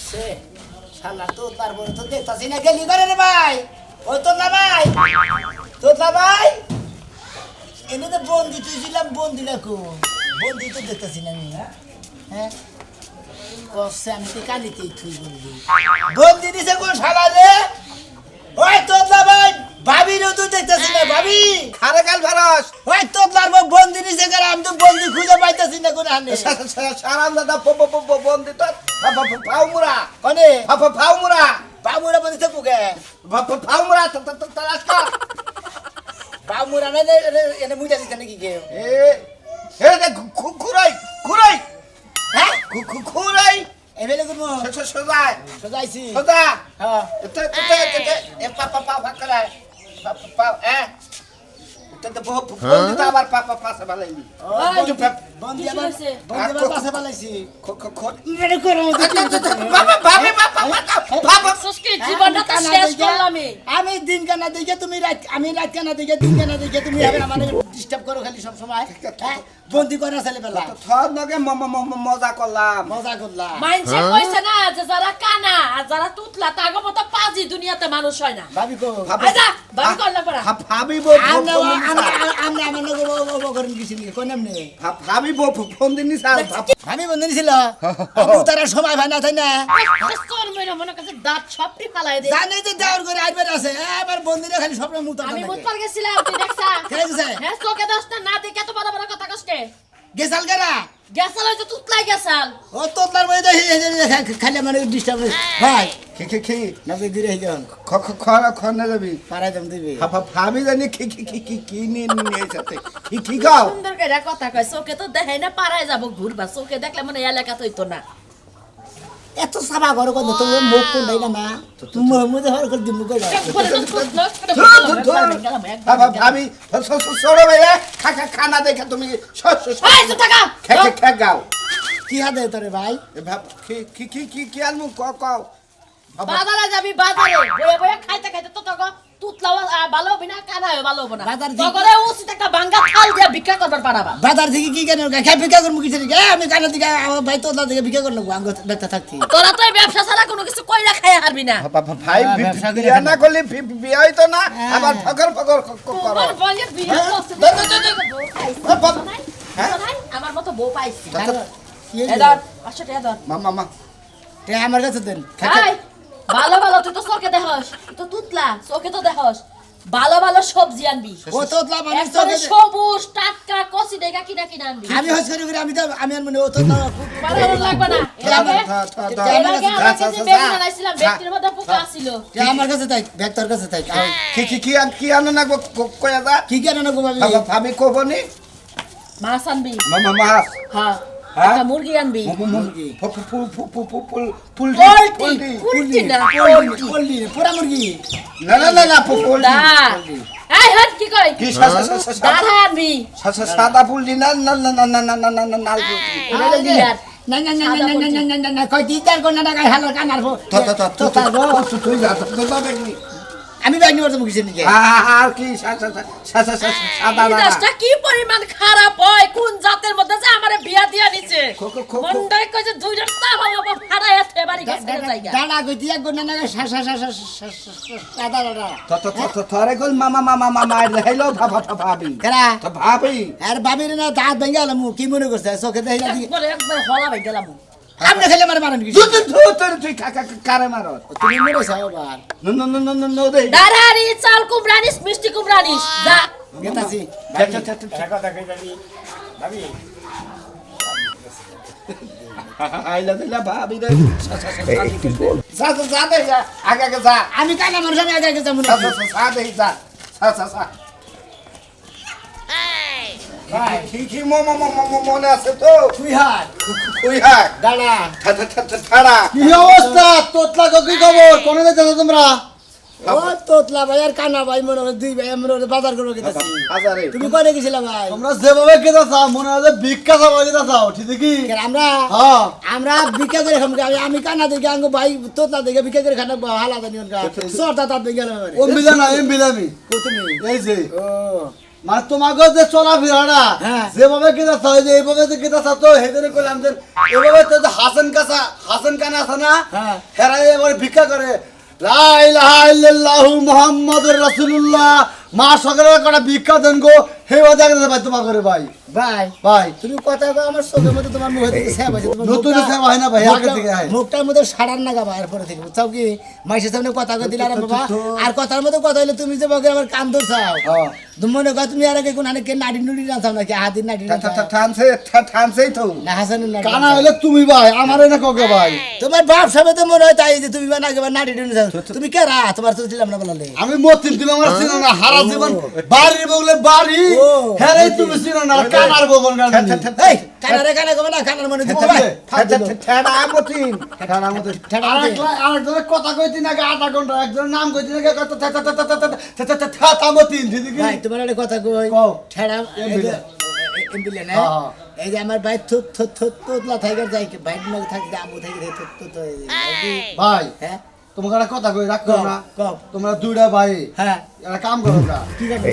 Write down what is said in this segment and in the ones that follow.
সে শালা তো তারপরে তো দেখতাছি না গেলি করে রে ভাই ও তো না ভাই এনে তো বন্দি তুইছিলাম বন্দি রাখো বন্দি তো দেখতাছি না আমি হ্যাঁ কসে আমি তো কালিতেই থুই বলবি বন্দি দিছে কোন শালা রে ওই তোতলা ভাই ভাবিরও তো দেখতাছি না ভাবি খারে গাল ভারস ওই তোতলার বন্দি দিছে করে আমি তো বন্দি খুঁজে পাইতাছি না কোন হানে সারাম দাদা বন্দি তো ফাউমুরা কনে ফাউমুরা বামুরা বন্দি থাকবো কে ফাউমুরা তালাশ কর বামুরা না এনে মুইটা দিতে নাকি কেউ এ দেখ খুরাই হ্যাঁ খুরাই এবেলে করবো সোজাই সোজাইছি সোজা হ্যাঁ এ পা করে পা বন্দি তো আবার পাশে ভালাইনি বন্দি আবার পাশে পালাইছি আমি দিন কানা দেখে তুমি আমি রাত কানা দেখে দিন কানা দেখে তুমি আমার ডিস্টার্ব করো খালি সব সময় বন্দি করা ছেলে বেলা থর নগে মজা করলাম মাইনছে কইছে না যে যারা কানা আর যারা তুতলা তাগো মতো পাজি দুনিয়াতে মানুষ হয় না ভাবি কো আইদা ভাবি করলা পড়া ভাবিব আমরা আমার লোক করেন কিছু নেই কোন এমনি ভাবিব ফোন দিন স্যার আমি বন্ধু ছিল আপু তারা সময় ভাই না তাই না কোন মইনা মনে কাছে দাঁত সবটি ফালাই দে জানে যে দেওয়ার করে আইবার আছে আমার বন্ধুরা খালি স্বপ্ন মুত আমি মুত পার গেছিলাম তুই দেখছা কে গেছে হ্যাঁ চোখে দশটা না দেখে এত বড় বড় কথা কষ্টে গেছাল গেরা গেছাল হইতো তুতলাই গেছাল ও তোতলার বই খালি আমার ডিস্টার্ব ভাই খি না তুই ঘুরে গেল খনে যাবি পারাই দাম দিবি ভাবি জানি কি নিয়ে সাথে কি গাও সুন্দর করে কথা কয় চোখে তো দেখাই না পারায় যাব ঘুরবা চোখে দেখলে মনে এলাকা হইতো না এত সাবা ঘর কত তো মুখ কোন নাই না তুমি মুদে হর করে দিমু কই ভাবি সরো ভাইয়া খানা দেখে তুমি খে গাও কি হাতে তোরে ভাই ভাব কি আনমু কাও বাজারে যাবি বাজারে বয়ে বয়ে খাইতে খাইতে তো তখন তুতলাও ভালো হবে না কানা ভালো হবে না বাজার তো করে উচিত একটা ভাঙ্গা থাল দিয়ে ভিক্ষা করবার পারাবা বাজার থেকে কি কেন খাই ভিক্ষা করবো কিছু আমি কানা দিকে আমার ভাই তোতলা দিকে ভিক্ষা করলো আঙ্গ বেটা থাকতি তোরা তো এই ব্যবসা ছাড়া কোনো কিছু কইরা খাই হারবি না ভাই বিয়া না করলে বিয়া হইতো না আবার ফকর করো তোমার বইয়ের বিয়ে করছে আমার মতো বউ পাইছি এদার 500 টাকা দাও মামা তে আমার কাছে দেন এই ভালো ভালো তুই তো চোখে দেখস তুই তো তুতলা চোখে তো দেখস ভালো ভালো সবজি আনবি ও তোতলা মানে একবারে সবুজ টাটকা কচি দেখা কিনা কিনা আনবি আমি হস করে আমি তো আমি আর মনে ও তোতলা ভালো লাগবে না বানাইছিলাম ব্যক্তির মধ্যে পোকা ছিল তে আমার কাছে তাই ব্যাগ তোর কাছে তাই কি আনো না কয়া দা কি কেন না গো ভাবি ভাবি কবনি মাছ আনবি মামা মাছ হ্যাঁ একটা মুরগি আনবি পোল্ট্রি না পল্লি পুরা মুরগি না পোল্ট্রি এই হট কি কই কি দাদা আনবি সাদা পোল্ট্রি না লাল পোল্ট্রি না কই দিদার কোন না গায় হালার কানার তুই যা তো দেখনি আমি বাইনি করতে মুখিছে নাকি আর কি সাদা দেশটা কি পরিমাণ খারাপ হয় কোন জাতের মধ্যে যে আমারে বিয়া দিয়া নিছে মন্ডাই কই যে দুইজন তা বাবা ফাড়ায় আছে বাড়ি গেছে জায়গা দাদা কই দিয়া কোন না গায় সাদা দাদা থরে কল মামা হেলো ভাবি কেরা তো ভাবি আর ভাবির না দাঁত ভেঙে গেলাম কি মনে করছে চোখে দেখে একবার হলা ভাই গেলাম আপনি খেলে মারে মারেন কি তুই কারে মারো তুমি মরেছ আবার নো দে দাঁড়ারি চাল কুমড়ানিস মিষ্টি কুমড়ানিস যা গেতাছি ভাবি আইলা দিলা ভাবি রে যা দে আগে যা আমি কাকা মানুষ আমি আগে গেছি মনে যা দে যা ভাই কি মনে আছে তো তুই হাত কই হ্যাঁ দাঁড়া ছাড়া কি অবস্থা তোতলা কি খবর কোনে যাচ্ছ তোমরা ও তোতলা ভাই আর কানা ভাই মনে হয় দুই ভাই আমরা বাজার করে গেছি হাজারে তুমি কই গেছিলা ভাই তোমরা যেভাবে কেদা চাও মনে হয় ভিক্ষা চাওয়া কেদা চাও ঠিক কি আমরা হ্যাঁ আমরা ভিক্ষা করে খাম আমি কানা দেখে আঙ্গ ভাই তোতলা দেখে ভিক্ষা করে খানা হালা জানি ওনকা সরতা তাত গেল ও মিলানা এম বিলামি তুমি এই যে ও মানে তোমাকে যে চলাফেরাটা হ্যাঁ। যেভাবে গেতা চাও যে এইভাবে যে গেতা চাও তো হেদের কইলাম যে এভাবে তো যে হাসান কানা আছে না হ্যাঁ। হেরা এবার ভিক্ষা করে লা ইলাহা ইল্লাল্লাহু মুহাম্মাদুর রাসূলুল্লাহ মা সকলের কটা ভিক্ষা দেন গো হেবা দেখতে ভাই তোমার করে ভাই ভাই ভাই তুমি কথা কও আমার চোখের মধ্যে তোমার মুখে থেকে সেবা আছে তোমার নতুন মুখটা- সেবা হয় না ভাই, আগে মুখটা- থেকে হয়। মুখটার মধ্যে সাড়ার না গাবা এরপরে থেকে বুঝছাও কি মাইসের সামনে কথা কই দিলা রে বাবা আর কথার মধ্যে কথা হইলে তুমি যে বকে আমার কান ধরছাও হ্যাঁ। তুমি মনে কর তুমি আর আগে কোন আনে কে নাড়ি নুড়ি না চাও নাকি হাতির নাড়ি না চাও? ঠানছেই তো না হাসানের নাড়ি কানা হইলে তুমি ভাই আমারে না কগে ভাই তোমার বাপ সবে তো মনে হয় তাই যে তুমি না একেবারে নাড়ি নুড়ি চাও তুমি কে রা তোমার তো ছিলাম না বলালে আমি মতিন তুমি আমার চিনো না হারা জীবন বাড়ি বগলে বাড়ি ও। হেরে তুমি চিনো না কানার বগল গান এই কানারে কানা কবে না কানার মনে দিব ভাই ঠেড়া মতিন আরেকজনের কথা কইতি না আধা ঘন্টা একজনের নাম কইতি না থামতিন ভাই তোমার একটা কথা কই কও। ঠেড়া এমবিলে। এমবিলে না হ্যাঁ, হ্যাঁ। এই যে আমার ভাই থুত থুত থুত তোতলা থাইকার যাই কি ভাই না থাকি আমু থাকি থুত থুত হয়ে যায় ভাই হ্যাঁ তোমাকে একটা কথা কই রাখ করো না কও। তোমরা দুইটা ভাই হ্যাঁ একটা কাম করো না কি করবে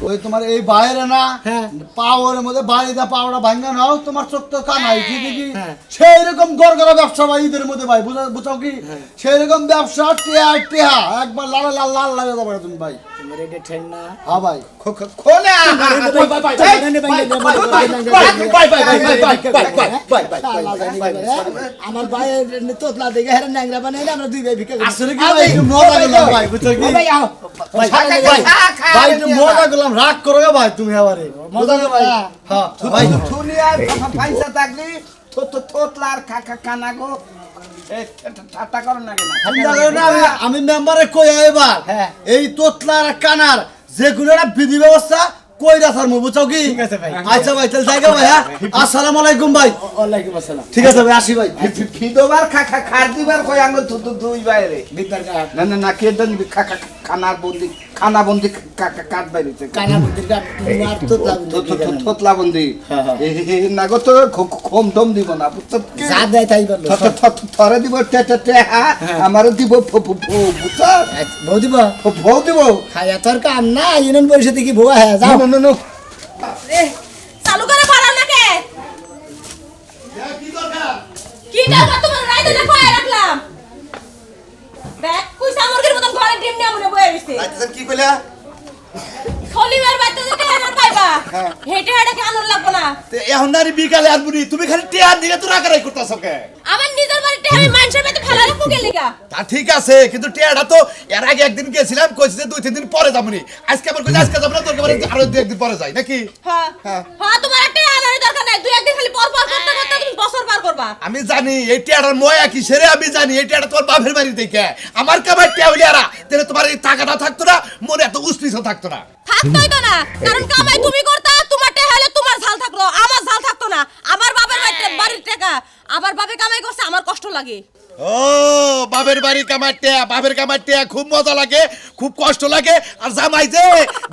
ওই তোমার এই বাইরে না হ্যাঁ। পাওয়ার মধ্যে বাড়ি দা পাওয়াটা ভাঙ্গা নাও তোমার চোখ তো কানাই ঠিক কি হ্যাঁ। সেই রকম গড়গড়া ব্যবসা ভাই ঈদের মধ্যে ভাই বুঝাও কি সেই রকম ব্যবসা টিয়া টিয়া একবার লাল লাল লাল লাগে যাবে তুমি ভাই তোমার এটা ঠেন না হ্যাঁ ভাই খোলে আমার ভাই তোতলা দেখে হেরে ন্যাংরা বানাইলে আমরা দুই ভাই ভিক্ষা করি আসলে কি ভাই একটু মজা করলাম ভাই বুঝছো কি ভাই আও ভাই ভাই একটু মজা করলাম রাগ করো গো ভাই তুমি আবারে মজা করো ভাই হ্যাঁ ভাই দুনিয়ার পয়সা থাকলি থোতলার কানা গো ঠাট্টা করো না কেন ঠান্ডা করো না, আমি মেম্বারে কই এবার হ্যাঁ। এই তোতলার কানার যেগুলো একটা বিধি ব্যবস্থা কই রাখার মু বুঝছো কি ঠিক আছে ভাই। আচ্ছা ভাই তাহলে যাই গো ভাই হ্যাঁ আসসালামু আলাইকুম ভাই ওয়ালাইকুম আসসালাম ঠিক আছে ভাই আসি ভাই ফিদোবার খার দিবার কই আঙ্গ দুই বাইরে বিদ্যার কাঠ না কেদন খানা বন্দি কাট বাইরেছে কানা বুদ্ধির কাঠ আর তোতলা থতলা বন্দি না গো তো কম দম দিব না বুঝছো যা দেয় তাই বললো থরে দিব আমার দিব বুঝছো বউ দিব ভৌ দিব খাইয়া তোর কাম না ইউনিয়ন পরিষদে কি ভুয়া হ্যাঁ যাও চালু করে পারাও নাকি কি দরকার তোমার রাইতে না কয়ে রাখলাম দেখ কুইসা মুরগির মতন ঘরে ডিম নিয়ে মনে বয়ে রইছে কি কইলা খলিবার বাইতে যেতে হেনার পাইবা হেটে হেটে কি আনন্দ লাগবো না এখন নারী বিকালে আসবি তুমি খালি টিয়ার দিকে তো রাখারাই করতেছো কে আমার নিজের বাড়িতে আমি মানুষের বাড়িতে ফেলা রাখবো কে লিগা তা ঠিক আছে কিন্তু টিয়াটা তো এর আগে একদিন গেছিলাম কইছি যে 2-3 দিন পরে যাবনি আজকে আবার কইছি আজকে যাব না তোর আবার আরো 2-1 দিন পরে যাই নাকি হ্যাঁ হ্যাঁ তোমার একটা আনার দরকার নাই দুই একদিন খালি পর পর করতে করতে তুমি বছর পার করবা আমি জানি এই টিয়াটার ময়া কি সেরে আমি জানি এই টিয়াটা তোমার বাপের বাড়ি থেকে আমার কামার টিয়া হইলে আরা তাহলে তোমার এই টাকাটা থাকতো না মনে এত উস্পিস থাকতো না থাকতোই তো না কারণ কামাই তুমি করতা তোমার টাকা হলে তোমার ঝাল থাকলো আমার ঝাল থাকতো না আমার বাবার বাড়ির টাকা আবার বাপে কামাই করছে আমার কষ্ট লাগে ও বাপের বাড়ি কামার টিয়া খুব মজা লাগে খুব কষ্ট লাগে আর জামাই যে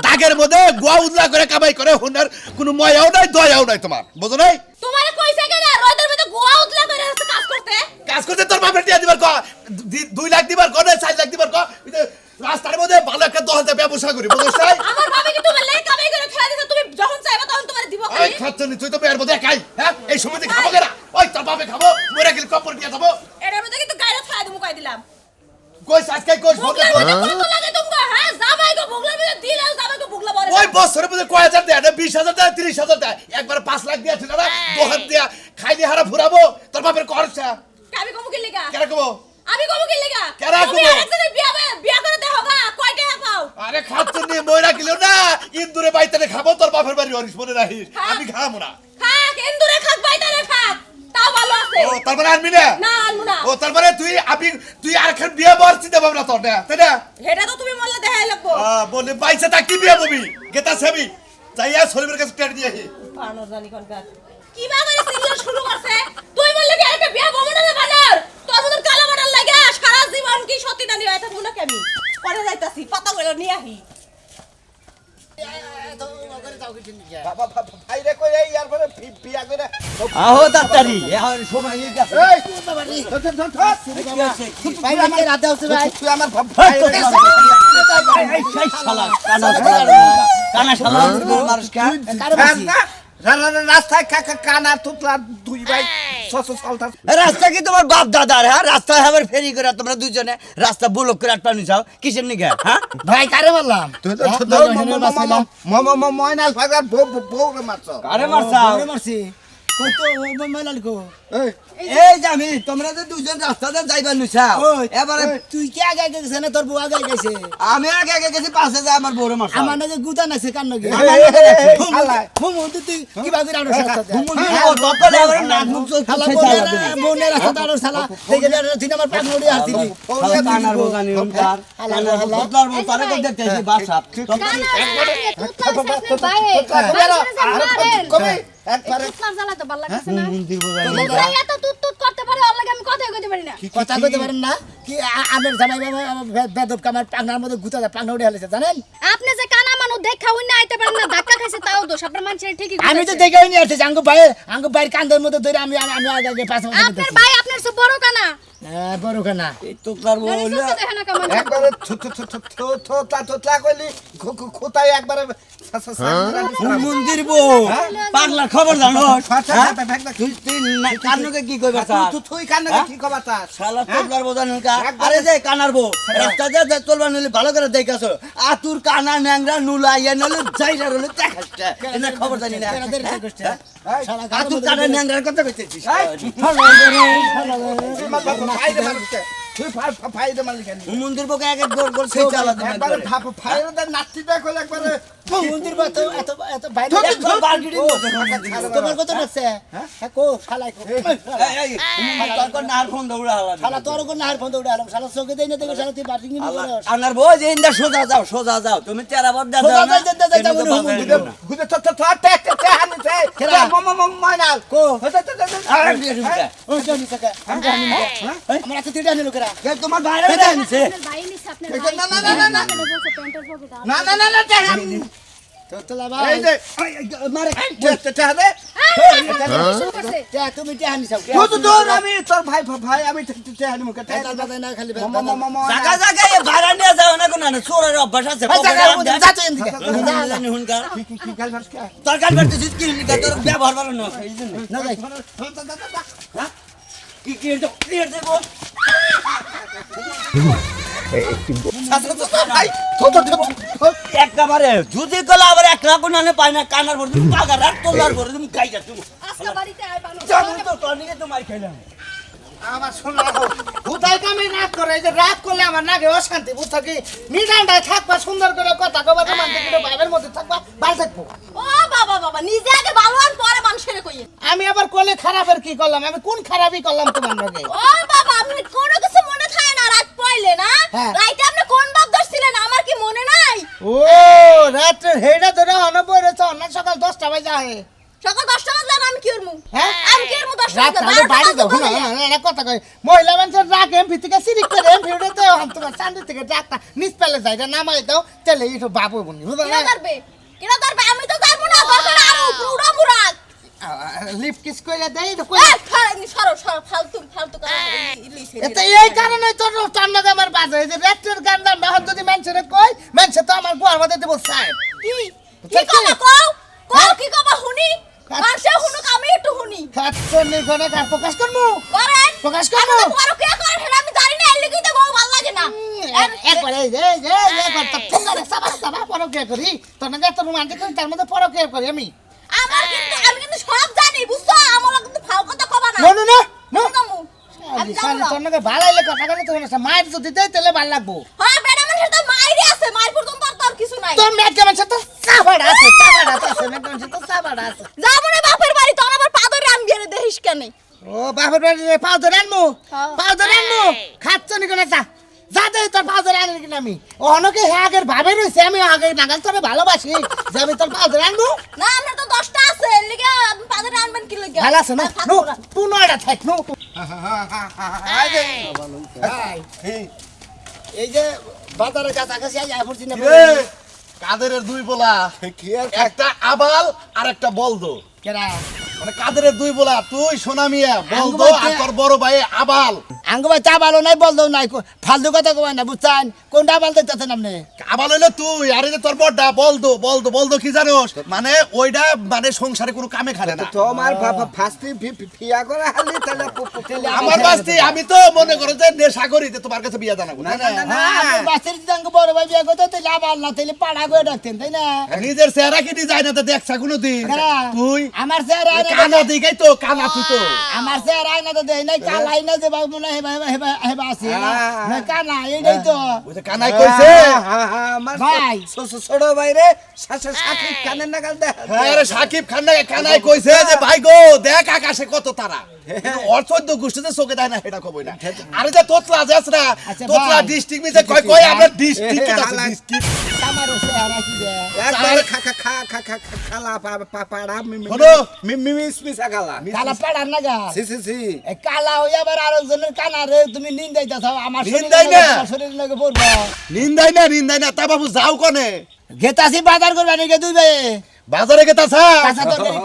দাগের মধ্যে গোয়া উদলা করে কামাই করে হুনার কোনো ময়াও নাই দয়াও নাই তোমার বুঝো নাই তোমার কইছে কেন রোদের মধ্যে গোয়া উতলা করে আছে কাজ করতে কাজ করতে তোর বাপের টিয়া দিবার ক 2 লাখ দিবার ক না 4 লাখ দিবার ক রাস্তার মধ্যে ভালো একটা দোকানে ব্যবসা করি বুঝছ নাই আমার বাবা কি তোমার লাই কামাই করে খেলা দিছে তুমি যখন চাইবা তখন তোমার দিব ওই খালি খাচ্ছনি তুই তো মেয়ের মধ্যে একাই হ্যাঁ এই সময় খাবো কেনা ওই তোর বাপে খাবো মরে গেলে কপর দিয়ে যাবো এটার মধ্যে কিন্তু গায়রা ছায়া দিমু কই দিলাম কই আজকে কই বুগলার মধ্যে কত লাগে তোমাকে হ্যাঁ জামাই গো বুগলার মধ্যে দিলে জামাই গো বুগলা বলে ওই বছরের মধ্যে কয় হাজার দেয় না 20,000 দেয় 30,000 দেয় একবার 5 লাখ দিয়া ছিল না 2 হাত দিয়া খাইলে হারা ফুরাবো তোর বাপের খরচা আমি কমু কি লাগা কেন কবো আমি কমু কি লাগা কেরা তুমি কমু? আরেকজনের বিয়া করে দেও গা কয় টাকা পাও আরে খাচ্ছনি মইরা কিলো না ইন্দুরে বাইতে খাবো তোর বাপের বাড়ি হরিস মনে রাখিস হ্যাঁ। আমি খাবো না খাক এন্দুরে খাক বাইতারে খাক তাও ভালো আছে ও তারপরে আনবি না না আনু না ও তারপরে তুই আর খান বিয়ে বলছি দেব না তোর না তাই না হেটা তো তুমি বললে দেখাই লাগবো বলে বাইসে থাকতে বিয়ে ববি গেতা সেবি যাইয়া শরীরের কাছে টেট দিয়ে পানো জানি কোন কাজ কি বা করে সিরিয়াল শুরু করছে তুই বললে কি একটা বিয়া বমন না বানার তোর মতন কালা বানার লাগা সারা জীবন কি সত্যি নানি হয়ে থাকবো না কেমি পরে যাইতাছি পাতা কইলো নিয়ে আহি ভাইরে কই এই আর পরে বিয়া করে আহো তাড়াতাড়ি এখন সময় হয়ে গেছে ভাই আমাকে রাতে হচ্ছে ভাই তুই আমার এই শালা কানা শালা কানা শালা মানুষ কা কারে মারছি? রাস্তায় কানা তুতলা দুই ভাই চলতা রাস্তা কি তোমার বাপ দাদার হ্যাঁ রাস্তায় আবার ফেরি করে তোমরা দুজনে রাস্তা ব্লক করে আটপানি যাও কিসের নিকে হ্যাঁ ভাই কারে মারলাম? তুই তো হ্যাঁ? ছোট নয়জনের বাঁচাইলাম। ময়নাল ভাগার বউ মারছ আরে মারছাও কারে মারছি? কই তো ও মাইলাল কো? এই যে আমি তোমরা যে দুজন রাস্তাতে যাইবার নিছাও ওই, এবারে তুই কি আগে আগে গেছে না তোর বউ আগে গেছে? আমি আগে আগে গেছি পাশে যায় আমার বউরে মারছাও আমার নাকি গুতা নাছে কান নাকি? হালাই। তুই কি বাগির আড়ো সাথে? তখন আবার নাক মুখ চোখ শালা ফুসে চালা দিবি বোনের রাস্তা আড়ো শালা দেখে তুই আমার পাক নড়ি হাসিলি। কানার বোঝানি ওমকার কানার বোতলার বউ তারে কো দেখতেছি বাসাপ কবে একবারে মন্দির বোঝানি কথা কইতে পারেন না কি আমের জামাই বেদব কামার পাগনার মধ্যে গুতা পাগনা উড়ে হালেছে জানেন? আপনি যে কানা মানুষ দেখা হই না আইতে পারেন না ধাক্কা খাইছে তাও দোষ আপনার মানুষের ঠিকই আমি তো কইতাছে। দেখেই নিয়ে আসছি আঙ্গু ভাইয়ের কান্দের মধ্যে ধরে আমি আমি আগে আগে পাঁচ মাস আপনার ভাই আপনার সব বড় কানা বড় খানা এই তোকলার বউ গাড়ি হইলো চলতে দেখে না কেমন একবারে থোতলা কইলি খোতাই একবারে মন্দির বউ পাগলার খবর জানো হ্যাঁ? তুই কানুকে কি কইবা চাস তুই কান্না কি খবর তা শালা তোকলার বোঝানি আরে যে কানার বউ রাস্তা দিয়ে চলবা নিলে ভালো করে দেখাছো আতুর কানা ন্যাংরা নুলা ইয়া নলে যাইরা রলে দেখাচ্ছে এনা খবর জানি না আতুর কানা ন্যাংরার কথা কইতেছিস তুই ফাইদে মালিক মন্দির বউকে এক এক গোল গোল সেই চালা একবারে ফাইদে নাচতিটা কইলে একবারে মন্দির বা তো এত এত বাইরে একবার বালগিরি তোমার কত লাগছে হ্যাঁ কো শালাই কো তোর নাহার ফোন দৌড়া হালা শালা তোর কোন নাহার ফোন দৌড়ে আলাম শালা চোখে দেই না দেখো শালা তুই বার্থিং নিবি করস আনার বউ যে ইন্দা সোজা যাও তুমি তেরা বার দাও সোজা না যাও, যাও, যাও, যাও, মনে হয় গুদে তো হানিছে ময়নাল কো আর বিয়ে দিতে ও জানি টাকা আমি জানি না আমরা এত তিনটা নিলো করা কে তোমার বাইরে আনিছে আপনার ভাই নিছে আপনার ভাই না প্যান্টের পকেট না তো তোলা এই ভাই যে মারে চাহাদে তুমি টিহানি চাও আমি তোর ভাই আমি চাহানি মুখে টাকা বাজাই না খালি জায়গা জায়গা এ ভাড়া নিয়ে যাও না কোন চোরের অভ্যাস আছে যা তো এদিকে হুনকার কি কাল ভাস কে তোর কাল করতে কি লিখা তোর ব্যবহার ভালো না এই জন্য না যাই কি এটা ক্লিয়ার দেব ভাই একবারে যদি কলা আবার এক লাখ না পাই না কানার পর তুমি পাগা রাত তোলার পরে তুমি গাইজা তুমি আজকে বাড়িতে আই বানো যাবো তো তোর নিয়ে তো মার খাইলাম আমার শোনা হুদাই কামে রাগ করে এই যে রাগ করলে আমার নাগে অশান্তি বুঝছো কি মিডান্ডায় থাকবা সুন্দর করে কথা কবা রোমান্টিক করে ভাইবের মধ্যে থাকবা ভালো থাকবো ও বাবা বাবা নিজে আগে ভালো আর পরে মানুষের কইয়ে আমি আবার কোলে খারাপের কি করলাম আমি কোন খারাপই করলাম তোমার লগে ও বাবা আপনি কোনো কিছু মনে থাকে না রাত পড়লে না হ্যাঁ। রাইতে আপনি কোন বাপ ধরছিলেন আমার কি মনে নাই ও রাত্রে হেডা ধরে অনবয় রয়েছে অন্য সকাল 10টা বাজে আহে সকাল 10টা বাজে আমি কি করমু হ্যাঁ? আমি কি করমু 10টা রাত বাজে বাড়ি দাও না কথা কই মহিলা মানুষের রাগ এমপি থেকে সিরিক করে এমপি উঠে তো তোমার চান্দি থেকে ডাকটা নিচ পেলে যায় এটা নামাই দাও চলে একটু বাবু বনি বুঝলো কিরা করবে কিরা করবে আমি তো যাবো না দরকার আরো পুরো মুরাদ লিপ কিস কইরা দেই তো এই খারানি সরো সরো ফালতু ফালতু ইলিশ এতে এই কারণে তোর টান্না আমার বাজে এই যে রেস্টের গান্ডা না যদি মানুষের কই মানুষ তো আমার গোয়ার মধ্যে দেব সাহেব কি কি কবা কও কও কি কবা হুনি মানুষে হুনুক আমি একটু হুনি খাচ্ছর নির্গণে কার প্রকাশ করবো করেন প্রকাশ করবো বড় কে করেন হেলা আমি জানি না এর লিগেই তো বউ ভালো লাগে না একবার এই যে করতে ফিঙ্গারে সাবা পরকে করি তোর নাকি এত রোমান্টিক করি তার মধ্যে পরকে করি আমি আমি কিন্তু সব জানি বুঝছো আমার কিন্তু ফাও কথা কবা না নো নো নো নো কামু আমি শালি জানি তোর নাকি ভালাইলে কথা বলে তোর না মায়ের যদি দেই তাহলে ভালো লাগবো হ্যাঁ বেটা মানুষের তো মাইরি আছে মাইর পর্যন্ত আর তোর কিছু নাই তোর মেয়ে কেমন তো সাবাড় আছে মেয়ে কেমন তো সাবাড় আছে যাবো না বাপের বাড়ি তোর আবার পাদরে আনবি রে দেখিস কেন ও বাপের বাড়ি পাও ধরে আনমু হ্যাঁ। পাও ধরে আনমু খাচ্ছ নি কোন যা যা দে তোর পাও ধরে আনি কিনা আমি অনকে হে আগের ভাবে রইছে আমি আগে নাগাল তোরে ভালোবাসি যে আমি তোর পাও ধরে আনমু না আমরা তো 10টা আছে এর লিগে আপনি পাদরে আনবেন কি লিগে ভালো আছে না নো তুই নয়টা থাক নো এই যে বাজারে কাছাকাছি আই পড়ছি না কাদের দুই বলা একটা আবাল আর একটা বলদো কেরা মানে কাদের দুই বলা তুই সোনা মিয়া বলদো আর তোর বড় ভাই আবাল আঙ্গ ভাই তা ভালো নাই বলতো নাই ফালতু কথা কই না বুঝছেন কোনটা বলতে চাচ্ছেন আপনি কাবাল হইলো তুই আরে যে তোর বড়টা বলতো কি জানোস মানে ওইটা মানে সংসারে কোনো কামে খাবে না তোমার ফাস্টি ফিয়া করে হালি তাহলে আমার বাস্তি আমি তো মনে করো যে নেশা করি যে তোমার কাছে বিয়া জানাবো না বাসের দিদাঙ্গ বড় ভাই বিয়ে করতে তাহলে আবার না তাহলে পাড়া করে ডাকতেন তাই না নিজের চেহারা কি ডিজাইন আছে দেখছা কোনোদিন তুই আমার চেহারা কানা দিকেই তো কানা তুই তো আমার চেহারা আয়না তো দেয় নাই কালাই না যে বাবু মনে হেবা হেবা হেবা আছে না কানা এইটাই তো ওই যে কানাই কইছে আমার ভাই। ছোট ভাই রে সাকিব কানের নাগাল দেখ হ্যাঁ রে সাকিব খান না কানাই কইছে যে ভাই গো দেখ আকাশে কত তারা অর্থ গোষ্ঠীতে চোখে দেয় না এটা কবই না আরে যে তোতলা যাস না আচ্ছা তোতলা ভাই। ডিস্ট্রিক্ট মিছে কয় আমরা ডিস্ট্রিক্ট আছে ডিস্ট্রিক্ট আমার চেহারা কি দে একবারে খালা পাড়া শোনো। মিমিস মিসা খালা কালা পাড়ার না গা সি এ কালা হই আবার আরেকজনের কানা রে তুমি নিন্দাইতাছ আমার নিন্দাই না। শরীর লাগে পড়বো নিন্দাই না তা বাবু যাও কোনে গেতাছি বাজার করবা নাকি দুই ভাই বাজারে গেতাছা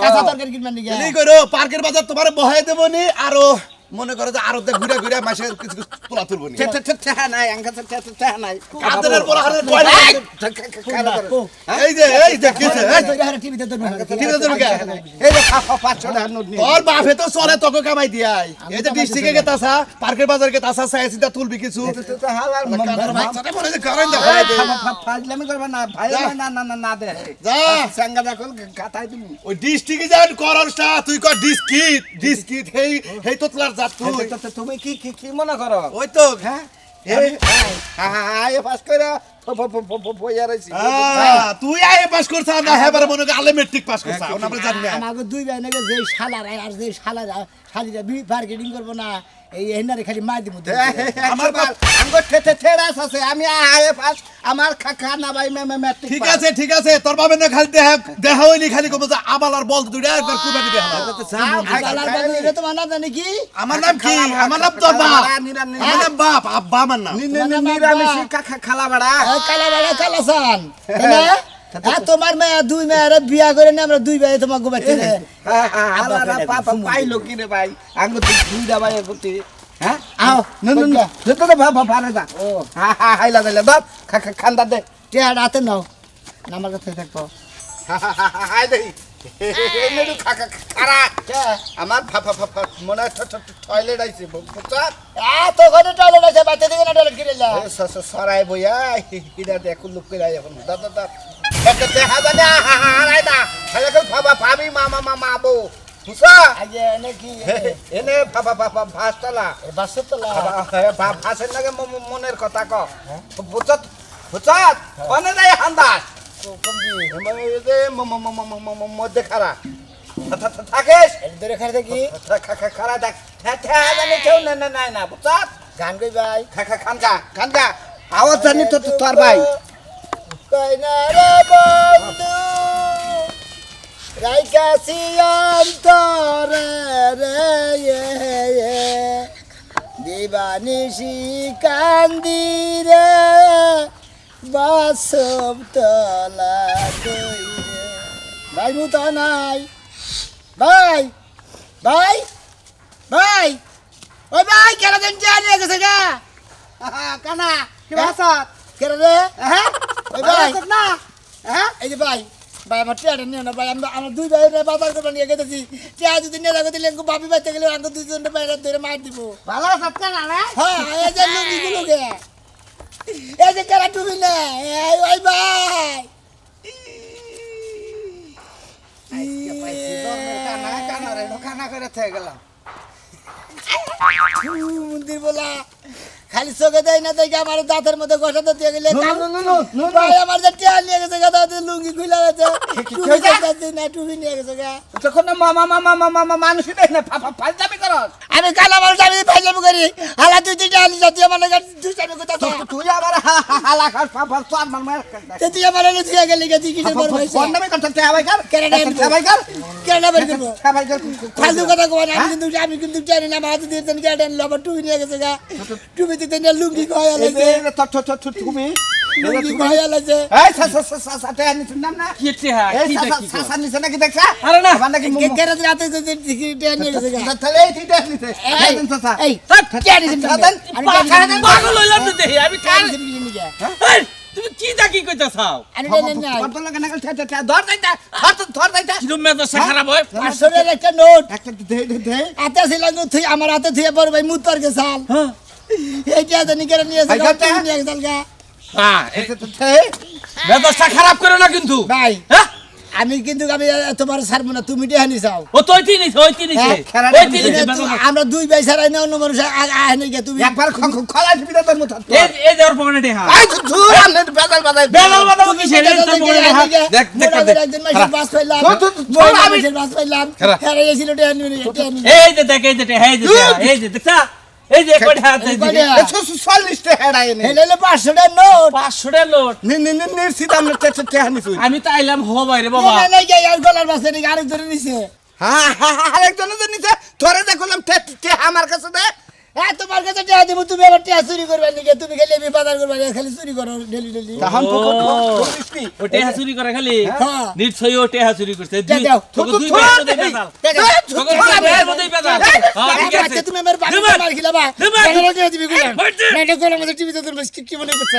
কাঁচা তরকারি কিনবা নাকি এই করো পার্কের বাজার তোমার বহাই দেবনি আরো মনে করো যে আরো ঘুরে ঘুরে মাসে কিছু কিছু তোলা তুলবনি নাই আঙ্কা নাই কাদের পর আরে কয়লা এই যে কিছে টিভিতে তো টিভিতে তুমি কে এই যে 500 টাকা নোট নিয়ে তোর বাপে তো চলে তোকে কামাই দিয়াই এই যে ডিস্ট্রিক্টে গেতাছা পার্কের বাজার গেতাছা সাইসিটা তুলবি কিছু তো হালার কাদের বাচ্চাটা মনে যে করেন দেখো ফাজলামি করবা না ভাই না দে যা সাঙ্গা দেখল কাটাই তুমি ওই ডিস্ট্রিক্টে যান করসটা তুই কর ডিস্কিট হেই তোতলার জাত তুই তুমি কি মনে করো ওই তো হ্যাঁ এই পাস করে বইয়া রইছি তুই আইএ পাস করছ না হেবারে মনে করে আলে মেট্রিক পাস করছ আমরা জানি না আমাকে দুই ভাই নাকি যে শালার আর যে শালারা শালিরা মার্কেটিং করবো না এই এনারে খালি মার দিব আমার আমগো ঠেড়াস আছে আমি আয়ে পাস আমার খানা ভাই ম্যাট্রিক ঠিক আছে তোর বাবে না খালি দেহ হইনি খালি কব যে আবাল আর বল দুইটা একবার কুরবানি দে এটা তো মানা জানি কি আমার নাম কি আমার নাম তোর বাপ আমার নাম বাপ আব্বা আমার নাম নিরামিষি খালা বাড়া কালা বাড়া কালাসান তোমার মেয়ে দুই মেয়ের বিয়া করে নি আমরা দুই ভাই তোমার গোবাচ্ছি পাপা পাইলো কি রে ভাই আঙ্গো তুই দুইটা ভাই করতে হ্যাঁ আও তো ভালো যা ও হাইলা দিলে দাও খান্দা দে টিয়া রাতে নাও আমার কাছে থাকবো হাই দেই এমনি খারা আমার মনে টয়লেট আইছে বুঝছা তো ঘরে টয়লেট আছে বাচ্চা দিকে না টয়লেট কিনে যা সরাই বইয়া ইদা দেখো লোক করে এখন দাদা একটা দেখা জানে হারাই না খালি ভাবি মামা বউ বুঝছা আগে এনে কি এনে ভাসতলা বাসতলা ভাসের লাগে মনের কথা ক বুঝছত বুঝছত কোনে যাই হান্দাস মধ্যে খারা থাকিস ধরে খাই থাকি খারা দেখ জানি কেউ নাই না বুঝছত গান কই ভাই খানকা আওয়াজ জানি তো তোর ভাই কই না রে বন্ধু রাইকাছি অন্তরে রে দিবানিশি কান্দিরে বাসব তলা কইরে ভাই মুতা নাই ভাই ওই ভাই কেন দিন জানি গেছে গা কানা কি ভাষা কেন রে হ্যাঁ ওই ভাই না হ্যাঁ এই যে ভাই আমার টিয়াটা নিও না ভাই আমরা দুই ভাই বাজার করে নিয়ে গেছি টিয়া যদি নিয়ে যাবো দিলে ভাবি বাচ্চা গেলে আমাকে দুজনের বাইরে ধরে মার দিব ভালো সত্যি না রে হ্যাঁ এই যে লুঙ্গিগুলো গে এই যে কেরা টুবি না ওই ভাই খানা করে থেকে গেলাম মন্দির বলা খালি চোখে দেয় না দেখে আমার দাঁতের মধ্যে গসাতে দিয়ে গেলে ভাই আমার যে টিয়া নিয়ে গেছে গা দাঁতের লুঙ্গি খুলে গেছে না টুবি নিয়ে গেছে গা তখন মানুষ দেয় না ফালতামি করস আমি কালা মানুষ আমি ফাইজামি করি হালা তুই দুইটা আলি জাতি আমার দুই চাবি কথা তুই আবার হালা খাস ফাফা তোর মান মার তুই আমার ধুয়ে গেলি গেছি কিসের বড় হয়েছে ফোন নামে কথা তে আবাই কর কেনাডা আবাই কর কেনাডা বের করবো আবাই কর ফালতু কথা কই না আমি কিন্তু জানি না মাথা দিয়ে দেন কেনাডা লবা টুবি নিয়ে গেছে গা টুবি দিতে না লুঙ্গি কয় আলাইছে তুমি লুঙ্গি ভাইয়া লাগছে এই সাথে নিছেন না কি টেহা এই কি দেখি সাসা নিছে নাকি দেখছা আরে না আমার নাকি কেন রাতে যদি টিকিটে নিয়ে গেছে গা। তাহলে এই ঠিক নিছে এই দিন সাসা এই কে দিছেন আমি পাগল হইলাম না দেহি আমি কার কার এই, তুমি কি দেখি কইতা চাও আমি দেন না ফটো লাগা নাকি ধর যাইতা ধর যাইতা কিরম মেজাজটা খারাপ হয় 500 টাকার একটা নোট একটা দে হাতে ছিল তুই আমার হাতে থুয়ে বড় ভাই মুত পার গেছাল হ্যাঁ এইটা জানি করে নিয়ে ভাই, এসে কত? নিয়ে গেছাল গা হ্যাঁ এই মেজাজটা খারাপ করে না কিন্তু ভাই হ্যাঁ আমি কিন্তু আমি তোমার ছাড়বো না তুমি টেহানি চাও ও তো ওইটি নিছে হ্যাঁ, খেলাটা ওইটি নিছে আমরা দুই ভাই ছাড়াই না অন্য মানুষ আহে গে তুমি একবার খলা দিবি তোর মুখ এই দেওয়ার পকেটে টেহা আই তুই আমনে বেজাল বাজাই বেলাল বাদা তুমি কি ছেলে তোর পকেটে টেহা দেখ দেখ দেখ একজন মাসের বাস পাইলাম মাসের বাস পাইলাম হেরে গেছিল টেহানি টেহানি এই যে দেখ এই যে টেহা এই যে টেহা, এই যে দেখছা এই যে কয়টা হাত এই দিছে কয়টা? 40 টা হেডাই নে হেলে 500 টাকার নোট 500 টাকা লোট নিশ্চিত আমনে তে হানি তুই আমি তো আইলাম হো বাইরে বাবা না না গিয়ে আর গলার বাসে নাকি আরেক ধরে নিছে হ্যাঁ আরেকজন যে নিছে তোরে দেখলাম তে আমার কাছে দে তোমার কাছে টেহা দিব তুমি আবার টেহা চুরি করবে নাকি তুমি খালি আমি বাজার করবে খালি চুরি করো ডেলি ডেলি তখন তো বলিস নি ও টেহা চুরি করে খালি হ্যাঁ। নিশ্চয়ই ও টেহা চুরি করছে দুই দাও, তোকে দুই থু, ভাইয়ের মধ্যে থু, বেজাল থু, তোকে দুই ভাইয়ের মধ্যেই বেজাল হ্যাঁ ঠিক আছে আচ্ছা তুমি আমার বাড়ি দেবা। মার খিলাবা দেবা। দিবি গুলা হইছে। নাটক করে আমাদের টিভিতে তোর কি মনে করছে